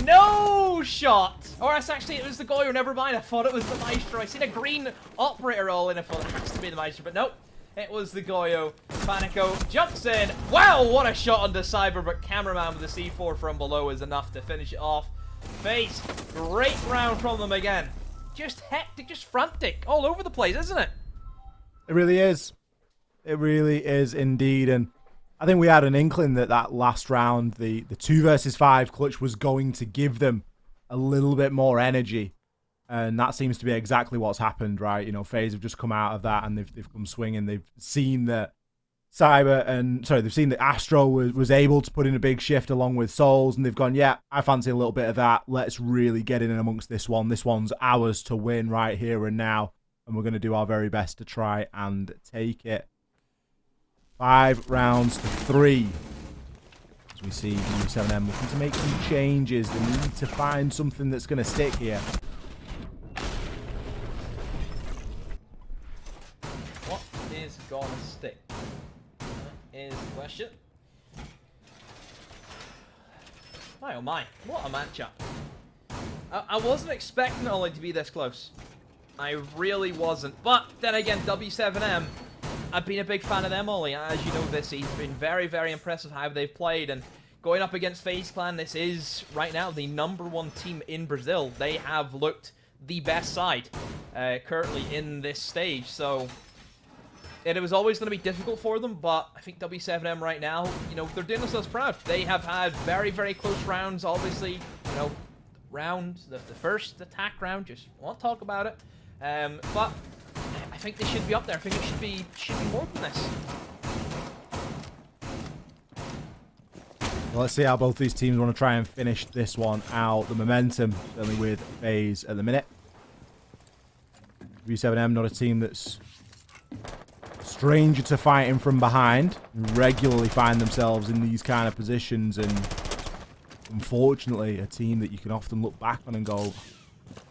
No shot! Or it's actually, it was the Goyo, never mind. I thought it was the Maestro. I seen a green operator roll, and I thought it has to be the Maestro, but nope. It was the Goyo. Panico jumps in. Wow, what a shot onto Cyber, but Cameraman with the C4 from below is enough to finish it off. FaZe, great round from them again. Just hectic, just frantic, all over the place, isn't it? It really is. It really is indeed. And I think we had an inkling that that last round, the 2 versus 5 clutch, was going to give them a little bit more energy. And that seems to be exactly what's happened, right? You know, FaZe have just come out of that and they've come swinging. They've seen that they've seen that Astro was able to put in a big shift along with Souls, and they've gone, yeah, I fancy a little bit of that. Let's really get in amongst this one. This one's ours to win right here and now, and we're going to do our very best to try and take it. 5 rounds to 3. As we see W7M looking to make some changes. They need to find something that's going to stick here. What is gonna stick? Is the question. My oh my, what a matchup. I wasn't expecting it only to be this close. I really wasn't. But then again, W7M, I've been a big fan of them, Ollie. As you know, this season's been very, very impressive how they've played. And going up against FaZe Clan, this is, right now, the #1 team in Brazil. They have looked the best side currently in this stage. So it was always going to be difficult for them, but I think W7M right now, you know, they're doing themselves proud. They have had very, very close rounds, obviously. You know, the first attack round, just won't talk about it. But I think they should be up there. I think it should be more than this. Well, let's see how both these teams want to try and finish this one out. The momentum, certainly with FaZe at the minute. W7M, not a team that's stranger to fighting from behind. Regularly find themselves in these kind of positions, and unfortunately, a team that you can often look back on and go,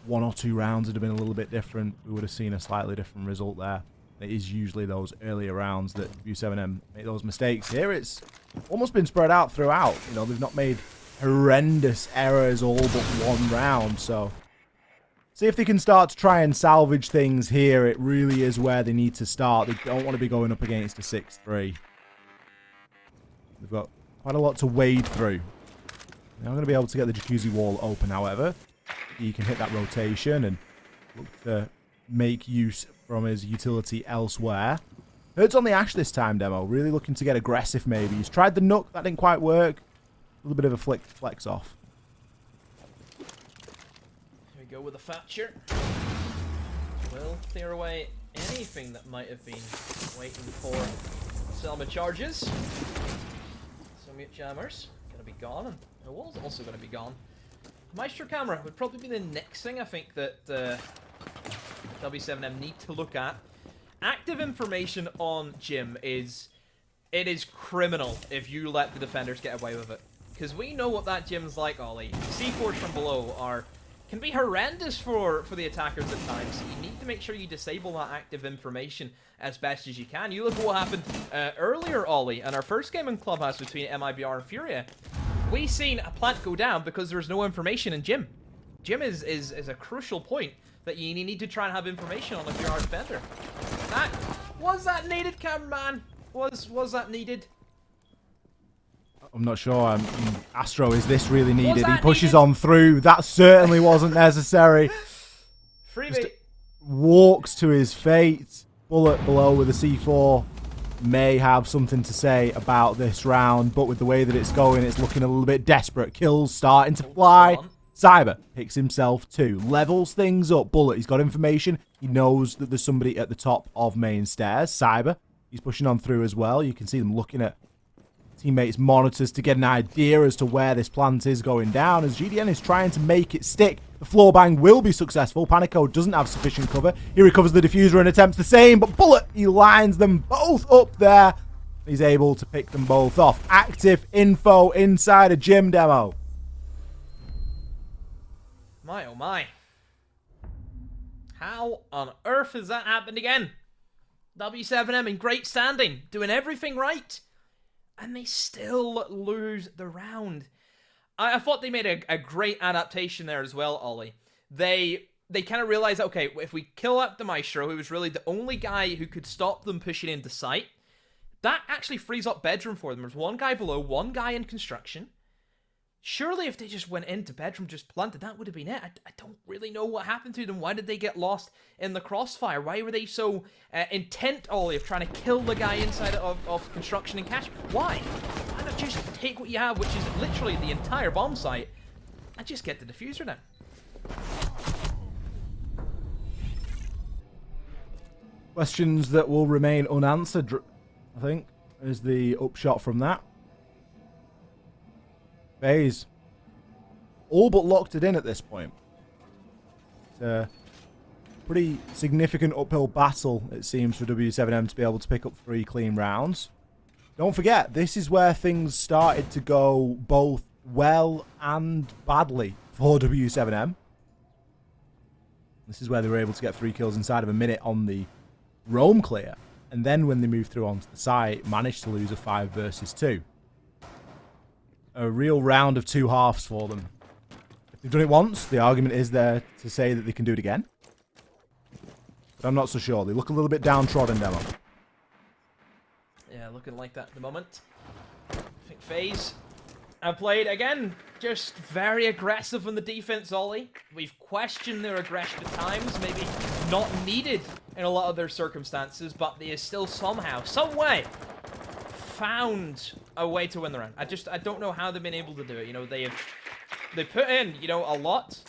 1 or 2 rounds would have been a little bit different. We would have seen a slightly different result there. It is usually those earlier rounds that W7M make those mistakes. Here it's almost been spread out throughout. You know, they've not made horrendous errors all but 1 round, so See if they can start to try and salvage things here. It really is where they need to start. They don't want to be going up against a 6-3. They've got quite a lot to wade through. They're not going to be able to get the jacuzzi wall open, however. He can hit that rotation and look to make use from his utility elsewhere. Hurts on the Ash this time, Demo. Really looking to get aggressive, maybe. He's tried the Nook. That didn't quite work. A little bit of a flex off. Here we go with the Thatcher. Will clear away anything that might have been waiting for Selma charges. Mute jammers gonna be gone, and the wall's also gonna be gone. Maestro camera would probably be the next thing I think that W7M need to look at. Active information on Jim is criminal if you let the defenders get away with it, because we know what that Jim's like, Ollie. C4s from below can be horrendous for the attackers at times. So you need to make sure you disable that active information as best as you can. You look at what happened earlier, Ollie, in our first game in Clubhouse between MIBR and Furia. We seen a plant go down because there was no information in Jim. Jim is a crucial point that you need to try and have information on if you're our defender. Was that needed, cameraman? Was that needed? I'm not sure. Astro, is this really needed? He pushes needed? on through. That certainly wasn't necessary. Freebie. Walks to his fate. Bullet below with a C4 may have something to say about this round, but with the way that it's going, it's looking a little bit desperate. Kills starting to fly. Cyber picks himself too. Levels things up. Bullet, he's got information. He knows that there's somebody at the top of main stairs. Cyber, he's pushing on through as well. You can see them looking at teammates' monitors to get an idea as to where this plant is going down, as GDN is trying to make it stick. The floor bang will be successful. Panico doesn't have sufficient cover. He recovers the diffuser and attempts the same, but Bullet, he lines them both up there. He's able to pick them both off. Active info inside a Gym, Demo. My oh my. How on earth has that happened again? W7M in great standing, doing everything right, and they still lose the round. I thought they made a great adaptation there as well, Ollie. They kind of realized, okay, if we kill up the Maestro, who was really the only guy who could stop them pushing into sight, that actually frees up bedroom for them. There's one guy below, one guy in construction. Surely if they just went into bedroom, just planted, that would have been it. I don't really know what happened to them. Why did they get lost in the crossfire? Why were they so intent, Ollie, of trying to kill the guy inside of construction and cash? Why? Why not just take what you have, which is literally the entire bomb site, and just get the diffuser now? Questions that will remain unanswered, I think, is the upshot from that. FaZe all but locked it in at this point. It's a pretty significant uphill battle, it seems, for W7M to be able to pick up 3 clean rounds. Don't forget, this is where things started to go both well and badly for W7M. This is where they were able to get 3 kills inside of a minute on the roam clear. And then when they moved through onto the site, managed to lose a 5 versus 2. A real round of 2 halves for them. If they've done it once, the argument is there to say that they can do it again. But I'm not so sure. They look a little bit downtrodden, Demo. Yeah, looking like that at the moment. I think FaZe have played, again, just very aggressive on the defense, Ollie. We've questioned their aggression at times, maybe not needed in a lot of their circumstances, but they are still somehow, some way, found a way to win the round. I don't know how they've been able to do it. You know, they put in, you know, a lot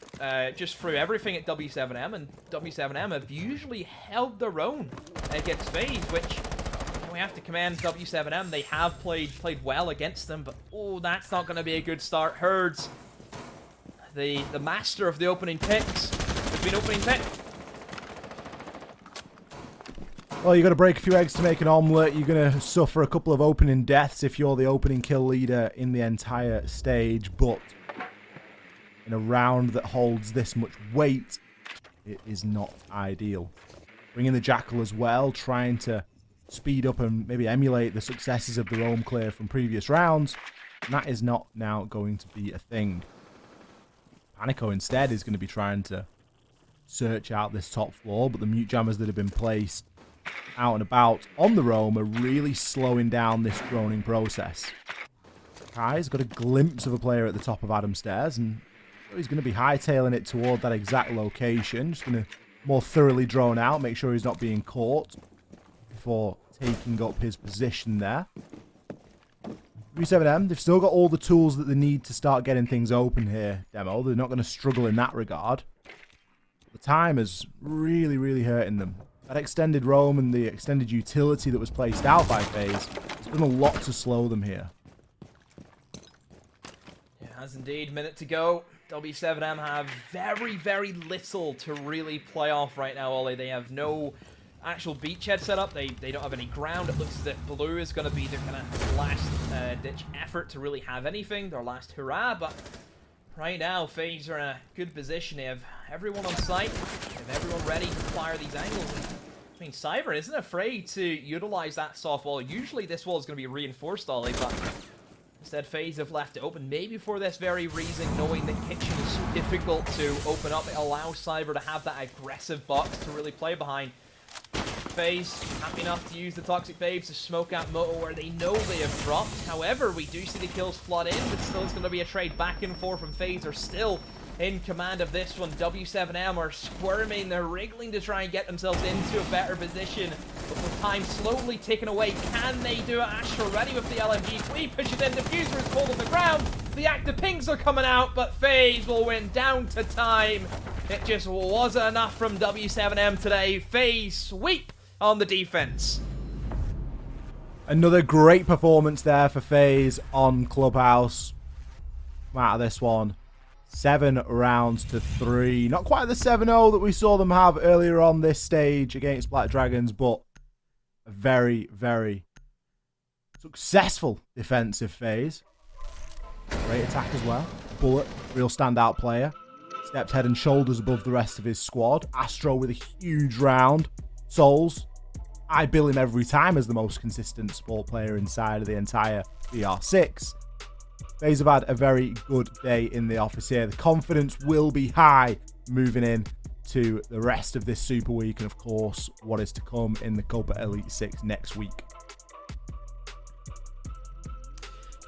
just through everything at W7M, and W7M have usually held their own against FaZe, which, you know, we have to commend W7M. They have played well against them, but oh, that's not going to be a good start. Herds, the master of the opening picks, has been opening pick. Well, you've got to break a few eggs to make an omelette. You're going to suffer a couple of opening deaths if you're the opening kill leader in the entire stage. But in a round that holds this much weight, it is not ideal. Bringing the Jackal as well, trying to speed up and maybe emulate the successes of the roam clear from previous rounds. And that is not now going to be a thing. Panico instead is going to be trying to search out this top floor, but the mute jammers that have been placed out and about on the roam are really slowing down this droning process. Kai's got a glimpse of a player at the top of Adam's stairs, and he's going to be hightailing it toward that exact location. Just going to more thoroughly drone out, make sure he's not being caught before taking up his position there. W7M, they've still got all the tools that they need to start getting things open here, Demo. They're not going to struggle in that regard. The time is really, really hurting them. That extended roam and the extended utility that was placed out by FaZe has done a lot to slow them here. It has indeed. Minute to go. W7M have very, very little to really play off right now, Ollie. They have no actual beachhead set up. They don't have any ground. It looks as if blue is going to be their kind of last-ditch effort to really have anything, their last hurrah, but right now, FaZe are in a good position. They have everyone on site. They have everyone ready to fire these angles. I mean, Cyber isn't afraid to utilize that soft wall. Usually this wall is going to be reinforced, Ollie, but instead FaZe have left it open. Maybe for this very reason, knowing that Kitchen is so difficult to open up, it allows Cyber to have that aggressive box to really play behind. FaZe happy enough to use the Toxic Babes to smoke out Moto where they know they have dropped. However, we do see the kills flood in, but still it's going to be a trade back and forth from FaZe. Are still in command of this one. W7M are squirming, they're wriggling to try and get themselves into a better position. But with time slowly ticking away, can they do it? Astra ready with the LMGs. We push it in, Diffuser is pulled on the ground. The active pings are coming out, but FaZe will win down to time. It just wasn't enough from W7M today. FaZe sweep on the defense. Another great performance there for FaZe on Clubhouse. Come out of this one. 7 rounds to 3. Not quite the 7-0 that we saw them have earlier on this stage against Black Dragons, but a very, very successful defensive phase. Great attack as well. Bullet, real standout player. Steps head and shoulders above the rest of his squad. Astro with a huge round. Souls, I bill him every time as the most consistent support player inside of the entire BR6. FaZe have had a very good day in the office here. The confidence will be high moving in to the rest of this Super Week and, of course, what is to come in the Copa Elite 6 next week.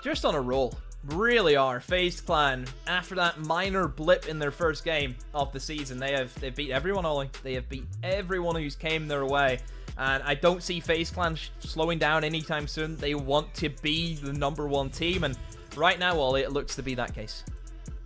Just on a roll. Really are. FaZe Clan, after that minor blip in their first game of the season, they've beat everyone, Ollie. They have beat everyone who's came their way. And I don't see FaZe Clan slowing down anytime soon. They want to be the #1 team, and right now, Ollie, it looks to be that case.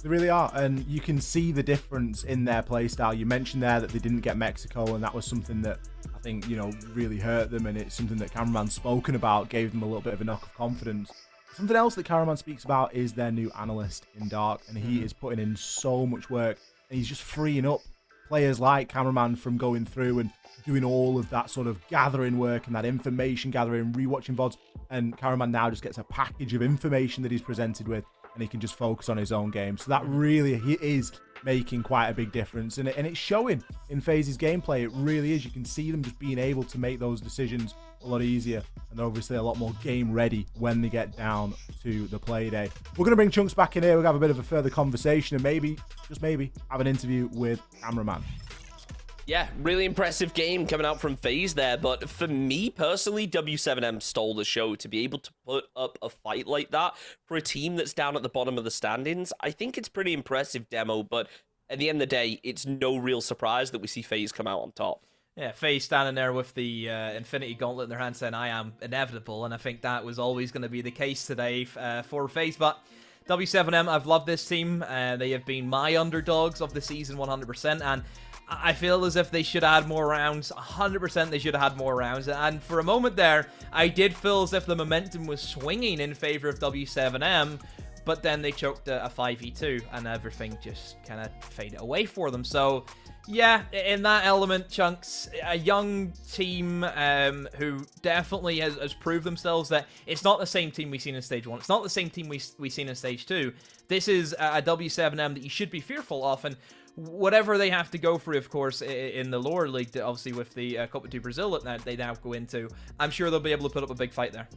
They really are, and you can see the difference in their playstyle. You mentioned there that they didn't get Mexico, and that was something that I think, really hurt them, and it's something that Cameraman's spoken about, gave them a little bit of a knock of confidence. Something else that Cameraman speaks about is their new analyst in Dark, and he is putting in so much work, and he's just freeing up players like Cameraman from going through and doing all of that sort of gathering work and that information gathering, rewatching VODs, and Cameraman now just gets a package of information that he's presented with, and he can just focus on his own game. So that really he is making quite a big difference, and it's showing in FaZe's gameplay. It really is. You can see them just being able to make those decisions a lot easier, and they're obviously a lot more game ready when they get down to the Playday. We're going to bring Chunks back in here. We're going to have a bit of a further conversation and maybe, just maybe, have an interview with Cameraman. Yeah, really impressive game coming out from FaZe there, but for me personally, W7M stole the show. To be able to put up a fight like that for a team that's down at the bottom of the standings, I think it's pretty impressive, Demo, but at the end of the day, it's no real surprise that we see FaZe come out on top. Yeah, FaZe standing there with the Infinity Gauntlet in their hand saying, I am inevitable, and I think that was always going to be the case today for FaZe, but W7M, I've loved this team. They have been my underdogs of the season 100%, and I feel as if they should have had more rounds. 100% they should have had more rounds. And for a moment there, I did feel as if the momentum was swinging in favor of W7M, but then they choked a 5v2 and everything just kind of faded away for them. So, yeah, in that element, Chunks, a young team who definitely has proved themselves that it's not the same team we've seen in Stage 1. It's not the same team we've seen in Stage 2. This is a W7M that you should be fearful of, and whatever they have to go through, of course, in the lower league, obviously with the Copa 2 Brazil that they now go into, I'm sure they'll be able to put up a big fight there.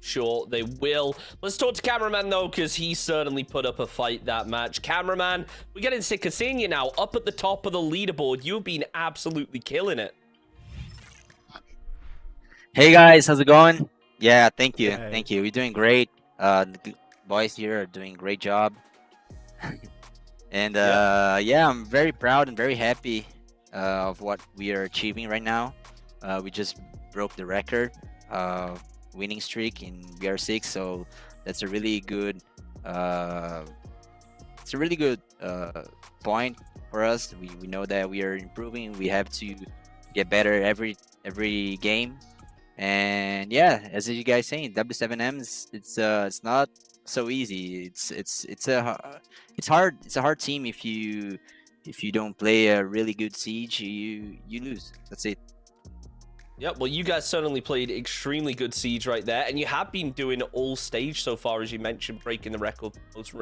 sure they will. Let's talk to Cameraman, though, because he certainly put up a fight that match. Cameraman, we're getting sick of seeing you now. Up at the top of the leaderboard, you've been absolutely killing it. Hey guys, how's it going? Yeah, thank you. Hey. Thank you. We're doing great. The boys here are doing a great job. And yeah, I'm very proud and very happy of what we are achieving right now. We just broke the record winning streak in BR6, so that's a really good point for us. We know that we are improving. We have to get better every game. And yeah, as you guys saying, W7M it's not so easy. It's hard. It's a hard team. If you don't play a really good siege, you lose. That's it. Yep, well, you guys certainly played extremely good siege right there, and you have been doing all stage so far, as you mentioned, breaking the record for most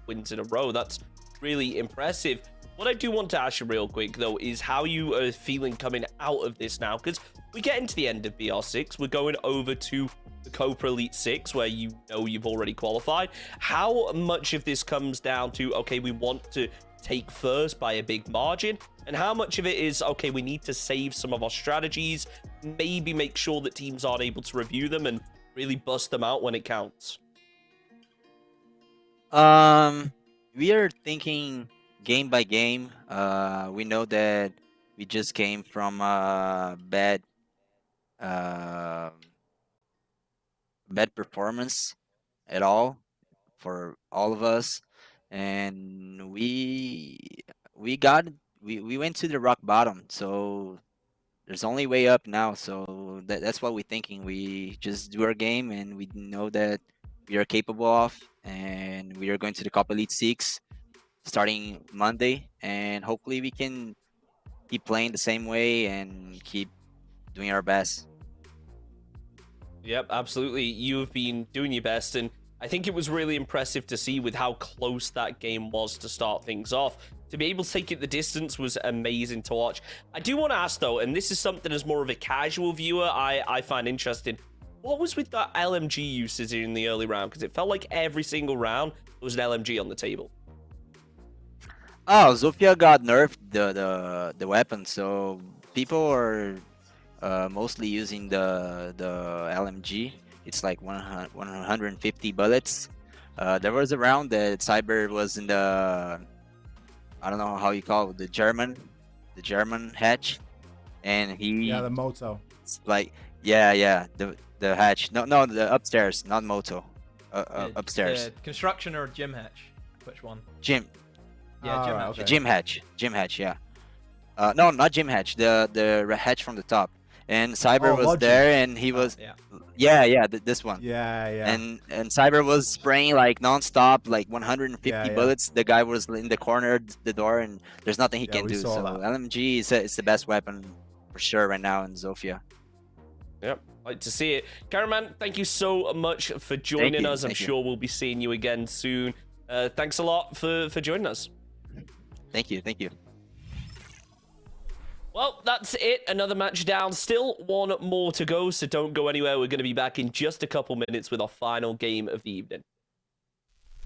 wins in a row. That's really impressive. What I do want to ask you real quick, though, is how you are feeling coming out of this now, because we get into the end of BR6, we're going over to the Cobra Elite 6, where you know you've already qualified. How much of this comes down to, okay, we want to take first by a big margin, and how much of it is, okay, we need to save some of our strategies, maybe make sure that teams aren't able to review them and really bust them out when it counts? We are thinking game by game. We know that we just came from bad performance at all for all of us, and we went to the rock bottom, so there's only way up now. So that's what we're thinking. We just do our game, and we know that we are capable of, and we are going to the Copa Elite 6 starting Monday, and hopefully we can keep playing the same way and keep doing our best. Yep, absolutely. You've been doing your best, and I think it was really impressive to see with how close that game was to start things off. To be able to take it the distance was amazing to watch. I do want to ask, though, and this is something as more of a casual viewer I find interesting. What was with that LMG usage in the early round? Because it felt like every single round there was an LMG on the table. Oh, Zofia got nerfed the weapon, so people are mostly using the LMG. It's like 150 bullets. There was a round that Cyber was in the, I don't know how you call it, the German hatch, and he Yeah, the moto. like yeah the hatch. No, the upstairs, not moto. Upstairs. Construction or gym hatch? Which one? Gym. Yeah, gym hatch. Okay. Gym hatch, yeah. No, not gym hatch. The hatch from the top. And Cyber was Logic. there, and he was Yeah. this one. Yeah. And Cyber was spraying like non-stop, like 150 Yeah. bullets. The guy was in the corner, the door, and there's nothing he Yeah, can we do. saw So that. LMG is the best weapon for sure right now in Zofia. Yep, like to see it. Caraman, thank you so much for joining you, us. I'm thank you. sure we'll be seeing you again soon. Thanks a lot for joining us. Thank you. Well, that's it. Another match down. Still one more to go, so don't go anywhere. We're going to be back in just a couple minutes with our final game of the evening.